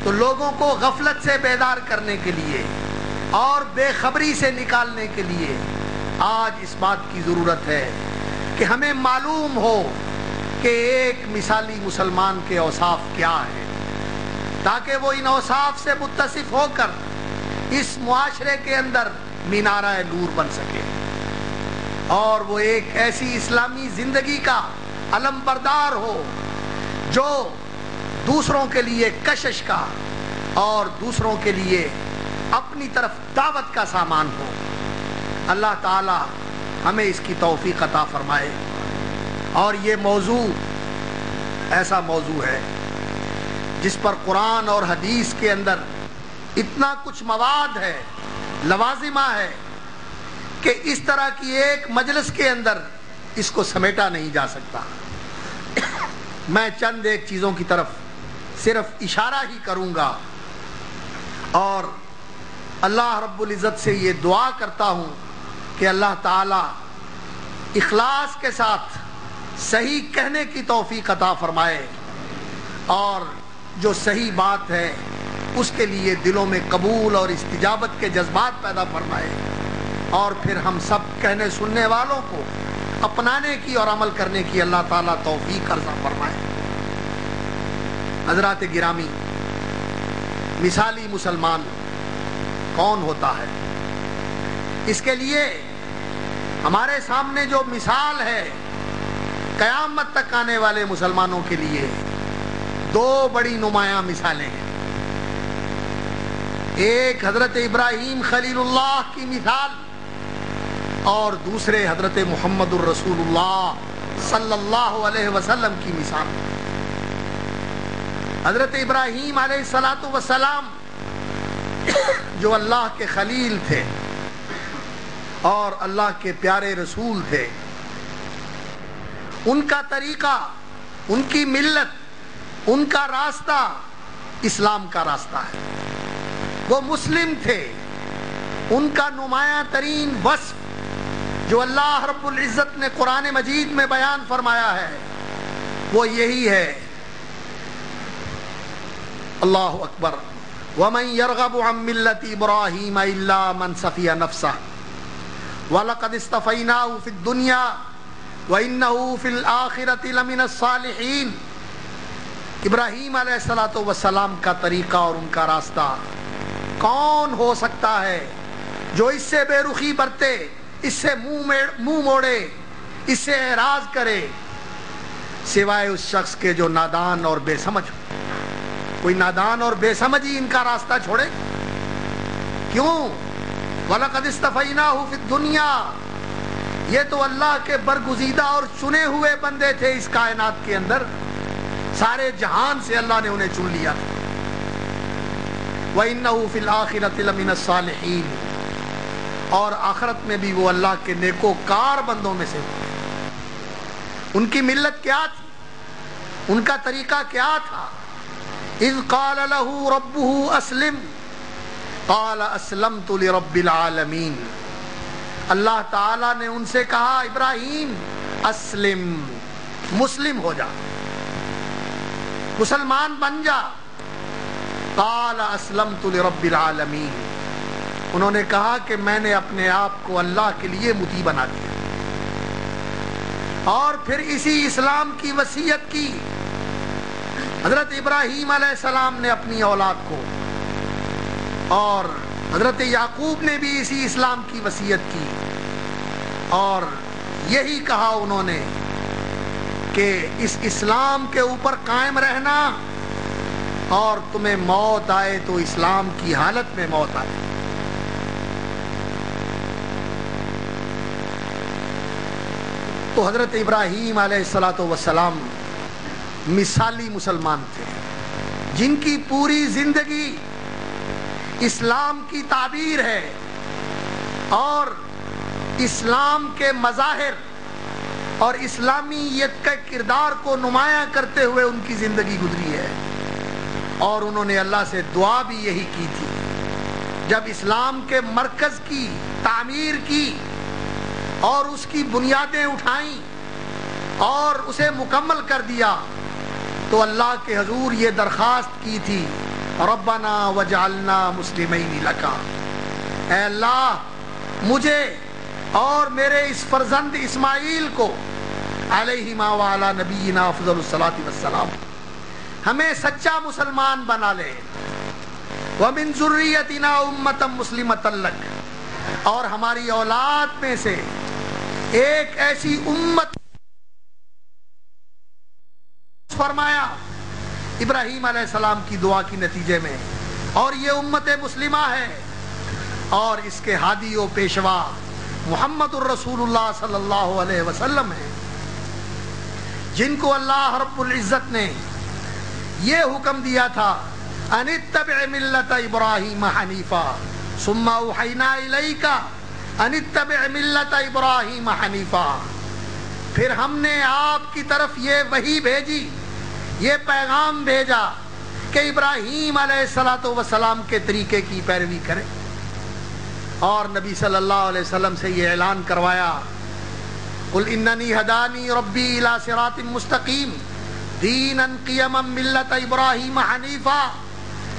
تو لوگوں کو غفلت سے بیدار کرنے کے لیے اور بے خبری سے نکالنے کے لیے آج اس بات کی ضرورت ہے کہ ہمیں معلوم ہو کہ ایک مثالی مسلمان کے اوصاف کیا ہے، تاکہ وہ ان اوصاف سے متصف ہو کر اس معاشرے کے اندر مینارہ نور بن سکے، اور وہ ایک ایسی اسلامی زندگی کا علم بردار ہو جو دوسروں کے لیے کشش کا اور دوسروں کے لیے اپنی طرف دعوت کا سامان ہو۔ اللہ تعالی ہمیں اس کی توفیق عطا فرمائے۔ اور یہ موضوع ایسا موضوع ہے جس پر قرآن اور حدیث کے اندر اتنا کچھ مواد ہے، لوازمہ ہے، کہ اس طرح کی ایک مجلس کے اندر اس کو سمیٹا نہیں جا سکتا۔ میں چند ایک چیزوں کی طرف صرف اشارہ ہی کروں گا، اور اللہ رب العزت سے یہ دعا کرتا ہوں کہ اللہ تعالی اخلاص کے ساتھ صحیح کہنے کی توفیق عطا فرمائے، اور جو صحیح بات ہے اس کے لیے دلوں میں قبول اور استجابت کے جذبات پیدا فرمائے، اور پھر ہم سب کہنے سننے والوں کو اپنانے کی اور عمل کرنے کی اللہ تعالیٰ توفیق عطا فرمائے۔ حضرات گرامی، مثالی مسلمان کون ہوتا ہے؟ اس کے لیے ہمارے سامنے جو مثال ہے قیامت تک آنے والے مسلمانوں کے لیے، دو بڑی نمایاں مثالیں ہیں۔ ایک حضرت ابراہیم خلیل اللہ کی مثال، اور دوسرے حضرت محمد الرسول اللہ صلی اللہ علیہ وسلم کی مثال۔ حضرت ابراہیم علیہ الصلاۃ والسلام جو اللہ کے خلیل تھے اور اللہ کے پیارے رسول تھے، ان کا طریقہ، ان کی ملت، ان کا راستہ اسلام کا راستہ ہے۔ وہ مسلم تھے۔ ان کا نمایاں ترین وصف جو اللہ رب العزت نے قرآن مجید میں بیان فرمایا ہے وہ یہی ہے، اللہ اکبر، وَمَن يَرْغَبُ عَن مِّلَّةِ إِبْرَاهِيمَ إِلَّا مَن سَفِيَ نَفْسَهُ وَلَقَدِ اصْطَفَيْنَاهُ فِي الدُّنْيَا وَإِنَّهُ فِي الْآخِرَةِ لَمِنَ الصَّالِحِينَ۔ ابراہیم علیہ الصلوۃ والسلام کا طریقہ اور ان کا راستہ کون ہو سکتا ہے جو اس سے بے رخی برتے، اس سے منہ موڑے، اس سے اعراض کرے، سوائے اس شخص کے جو نادان اور بے سمجھ ہو۔ کوئی نادان اور بے سمجھی ان کا راستہ چھوڑے؟ کیوں؟ وَلَقَدِ اصْطَفَيْنَاهُ فِي الدُّنْيَا، یہ تو اللہ کے برگزیدہ اور چنے ہوئے بندے تھے اس کائنات کے اندر، سارے جہان سے اللہ نے انہیں چن لیا تھا۔ وَإِنَّهُ فِي الْآخِرَةِ لَمِنَ الصَّالِحِينَ، اور آخرت میں بھی وہ اللہ کے نیکوکار بندوں میں سے تھے۔ ان کی ملت کیا تھی؟ ان کا طریقہ کیا تھا؟ اذ قال له ربه اسلم قال اسلمت لرب العالمین۔ اللہ تعالیٰ نے ان سے کہا ابراہیم اسلم، مسلم ہو جا، مسلمان بن جا۔ قال اسلمت لرب العالمین، انہوں نے کہا کہ میں نے اپنے آپ کو اللہ کے لیے مطیع بنا دیا، اور پھر اسی اسلام کی وصیت کی حضرت ابراہیم علیہ السلام نے اپنی اولاد کو، اور حضرت یعقوب نے بھی اسی اسلام کی وصیت کی، اور یہی کہا انہوں نے کہ اس اسلام کے اوپر قائم رہنا، اور تمہیں موت آئے تو اسلام کی حالت میں موت آئے۔ تو حضرت ابراہیم علیہ الصلوۃ والسلام مثالی مسلمان تھے، جن کی پوری زندگی اسلام کی تعبیر ہے، اور اسلام کے مظاہر اور اسلامیت کے کردار کو نمایاں کرتے ہوئے ان کی زندگی گزری ہے۔ اور انہوں نے اللہ سے دعا بھی یہی کی تھی، جب اسلام کے مرکز کی تعمیر کی اور اس کی بنیادیں اٹھائیں اور اسے مکمل کر دیا، تو اللہ کے حضور یہ درخواست کی تھی ربنا وجعلنا مسلمین لک، اے اللہ مجھے اور میرے اس فرزند اسماعیل کو علیہما وعلی نبینا افضل الصلاۃ والسلام ہمیں سچا مسلمان بنا لے، ومن ذریتنا امۃ مسلمۃ لک، اور ہماری اولاد میں سے ایک ایسی امت فرمایا ابراہیم علیہ السلام کی دعا کی نتیجے میں، اور یہ امت مسلمہ ہے، اور اس کے ہادی و پیشوا محمد الرسول اللہ صلی اللہ علیہ وسلم ہیں، جن کو اللہ رب العزت نے یہ حکم دیا تھا ان اتبع ملت ابراہیم حنیفا ثم اوحینا الیک ان اتبع ملت ابراہیم حنیفا، پھر ہم نے آپ کی طرف یہ وحی بھیجی، یہ پیغام بھیجا کہ ابراہیم علیہ السلام کے طریقے کی پیروی کریں، اور نبی صلی اللہ علیہ وسلم سے یہ اعلان کروایا قل اننی ہدانی ربی الی صراط مستقیم دینا قیما ملت ابراہیم حنیفا،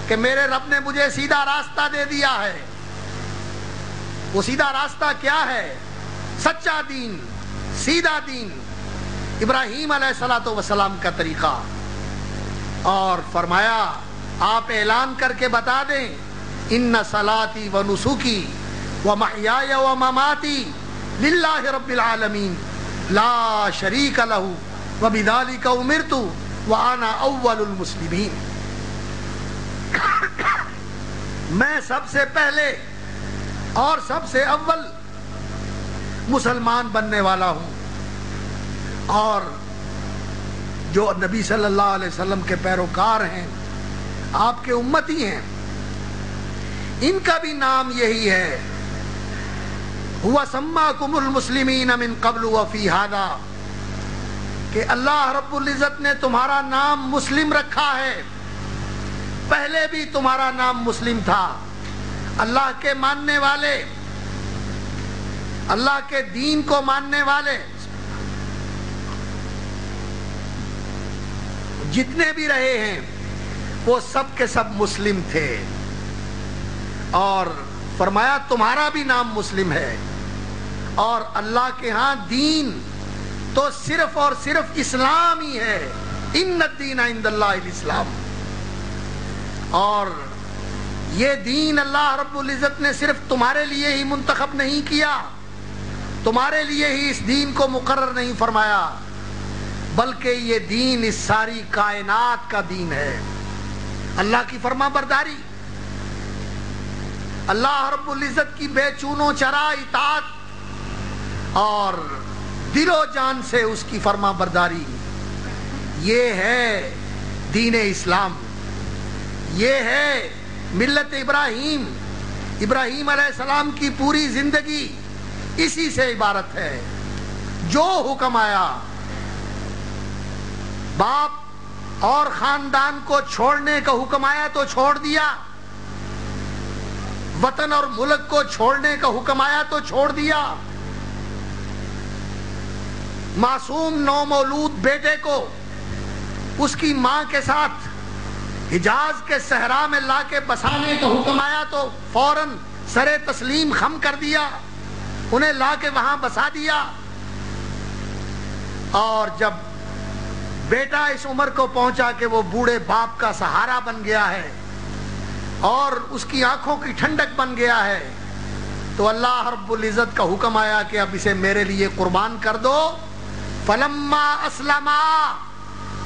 کہ میرے رب نے مجھے سیدھا راستہ دے دیا ہے۔ وہ سیدھا راستہ کیا ہے؟ سچا دین، سیدھا دین، ابراہیم علیہ السلام کا طریقہ۔ اور فرمایا آپ اعلان کر کے بتا دیں ان صلاتی و نسکی و محیای و مماتی للہ رب العالمین لا شریک لہ و بذالک امرت وانا اول المسلمین، میں سب سے پہلے اور سب سے اول مسلمان بننے والا ہوں، اور جو نبی صلی اللہ علیہ وسلم کے پیروکار ہیں، آپ کے امتی ہیں، ان کا بھی نام یہی ہے، هو سماکم المسلمین من قبل وفی ھذا، کہ اللہ رب العزت نے تمہارا نام مسلم رکھا ہے، پہلے بھی تمہارا نام مسلم تھا، اللہ کے ماننے والے، اللہ کے دین کو ماننے والے جتنے بھی رہے ہیں وہ سب کے سب مسلم تھے، اور فرمایا تمہارا بھی نام مسلم ہے، اور اللہ کے ہاں دین تو صرف اور صرف اسلام ہی ہے، ان الدین عند اللہ الاسلام، اور یہ دین اللہ رب العزت نے صرف تمہارے لیے ہی منتخب نہیں کیا، تمہارے لیے ہی اس دین کو مقرر نہیں فرمایا، بلکہ یہ دین اس ساری کائنات کا دین ہے، اللہ کی فرما برداری، اللہ رب العزت کی بے چونو چرا اطاعت اور دل و جان سے اس کی فرما برداری، یہ ہے دین اسلام، یہ ہے ملت ابراہیم، ابراہیم علیہ السلام کی پوری زندگی اسی سے عبارت ہے، جو حکم آیا باپ اور خاندان کو چھوڑنے کا حکم آیا تو چھوڑ دیا، وطن اور ملک کو چھوڑنے کا حکم آیا تو چھوڑ دیا، معصوم نومولود بیٹے کو اس کی ماں کے ساتھ حجاز کے صحرا میں لا کے بسانے کا حکم آیا تو فوراً سر تسلیم خم کر دیا، انہیں لا کے وہاں بسا دیا، اور جب بیٹا اس عمر کو پہنچا کہ وہ بوڑھے باپ کا سہارا بن گیا ہے اور اس کی آنکھوں کی ٹھنڈک بن گیا ہے، تو اللہ رب العزت کا حکم آیا کہ اب اسے میرے لیے قربان کر دو، فلما اسلما،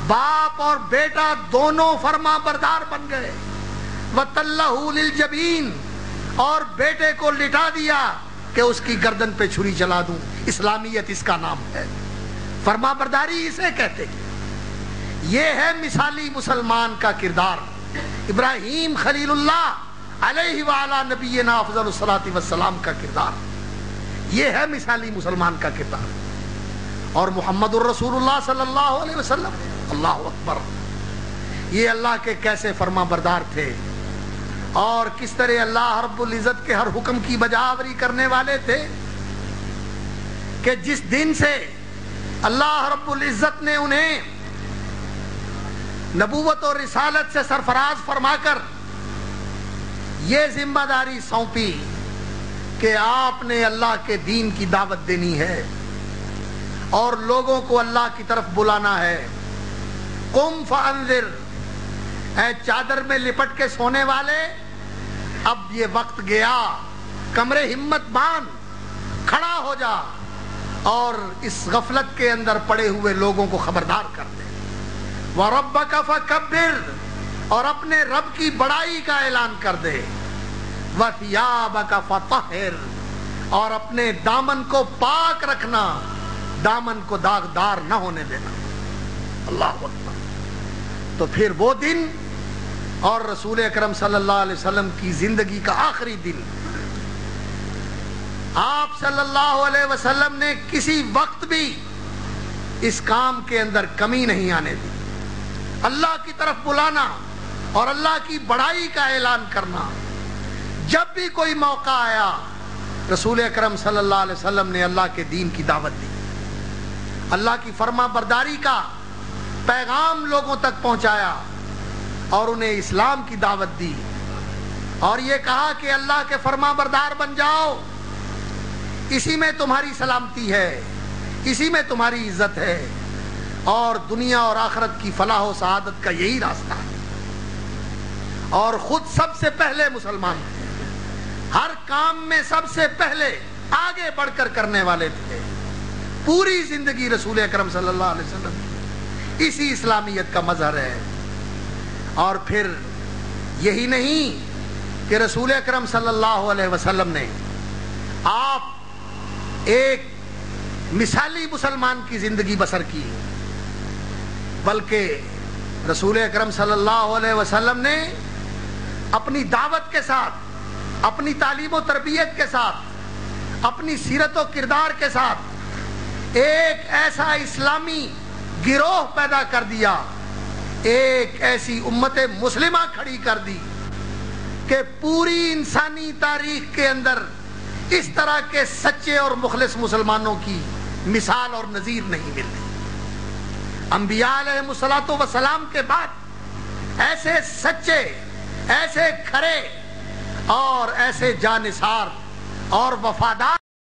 باپ اور بیٹا دونوں فرما بردار بن گئے، وَتَلَّهُ لِلْجَبِينِ، اور بیٹے کو لٹا دیا کہ اس کی گردن پہ چھری چلا دوں، اسلامیت اس کا نام ہے، فرما برداری اسے کہتے ہیں، یہ ہے مثالی مسلمان کا کردار، ابراہیم خلیل اللہ علیہ وعلا نبینا افضل الصلاۃ والسلام کا کردار، یہ ہے مثالی مسلمان کا کردار، اور محمد الرسول اللہ صلی اللہ علیہ وسلم، اللہ اکبر، یہ اللہ کے کیسے فرما بردار تھے، اور کس طرح اللہ رب العزت کے ہر حکم کی بجاوری کرنے والے تھے، کہ جس دن سے اللہ رب العزت نے انہیں نبوت اور رسالت سے سرفراز فرما کر یہ ذمہ داری سونپی کہ آپ نے اللہ کے دین کی دعوت دینی ہے اور لوگوں کو اللہ کی طرف بلانا ہے. قم فانذر، اے چادر میں لپٹ کے سونے والے، اب یہ وقت گیا، کمرے ہمت باندھ، کھڑا ہو جا اور اس غفلت کے اندر پڑے ہوئے لوگوں کو خبردار کر دے. وَرَبَّكَ فَكَبِّرْ، اور اپنے رب کی بڑائی کا اعلان کر دے. وَثِيَابَكَ فَطَهِّرْ، اور اپنے دامن کو پاک رکھنا، دامن کو داغدار نہ ہونے دینا. اللہ اکبر. تو پھر وہ دن اور رسول اکرم صلی اللہ علیہ وسلم کی زندگی کا آخری دن، آپ صلی اللہ علیہ وسلم نے کسی وقت بھی اس کام کے اندر کمی نہیں آنے دی. اللہ کی طرف بلانا اور اللہ کی بڑائی کا اعلان کرنا. جب بھی کوئی موقع آیا رسول اکرم صلی اللہ علیہ وسلم نے اللہ کے دین کی دعوت دی، اللہ کی فرما برداری کا پیغام لوگوں تک پہنچایا اور انہیں اسلام کی دعوت دی اور یہ کہا کہ اللہ کے فرما بردار بن جاؤ، اسی میں تمہاری سلامتی ہے، اسی میں تمہاری عزت ہے اور دنیا اور آخرت کی فلاح و سعادت کا یہی راستہ ہے. اور خود سب سے پہلے مسلمان تھے، ہر کام میں سب سے پہلے آگے بڑھ کر کرنے والے تھے. پوری زندگی رسول اکرم صلی اللہ علیہ وسلم اسی اسلامیت کا مظہر ہے. اور پھر یہی نہیں کہ رسول اکرم صلی اللہ علیہ وسلم نے آپ ایک مثالی مسلمان کی زندگی بسر کی، بلکہ رسول اکرم صلی اللہ علیہ وسلم نے اپنی دعوت کے ساتھ، اپنی تعلیم و تربیت کے ساتھ، اپنی سیرت و کردار کے ساتھ ایک ایسا اسلامی گروہ پیدا کر دیا، ایک ایسی امت مسلمہ کھڑی کر دی کہ پوری انسانی تاریخ کے اندر اس طرح کے سچے اور مخلص مسلمانوں کی مثال اور نظیر نہیں ملتی. انبیاء علیہ الصلوۃ والسلام کے بعد ایسے سچے، ایسے کھرے اور ایسے جانثار اور وفادار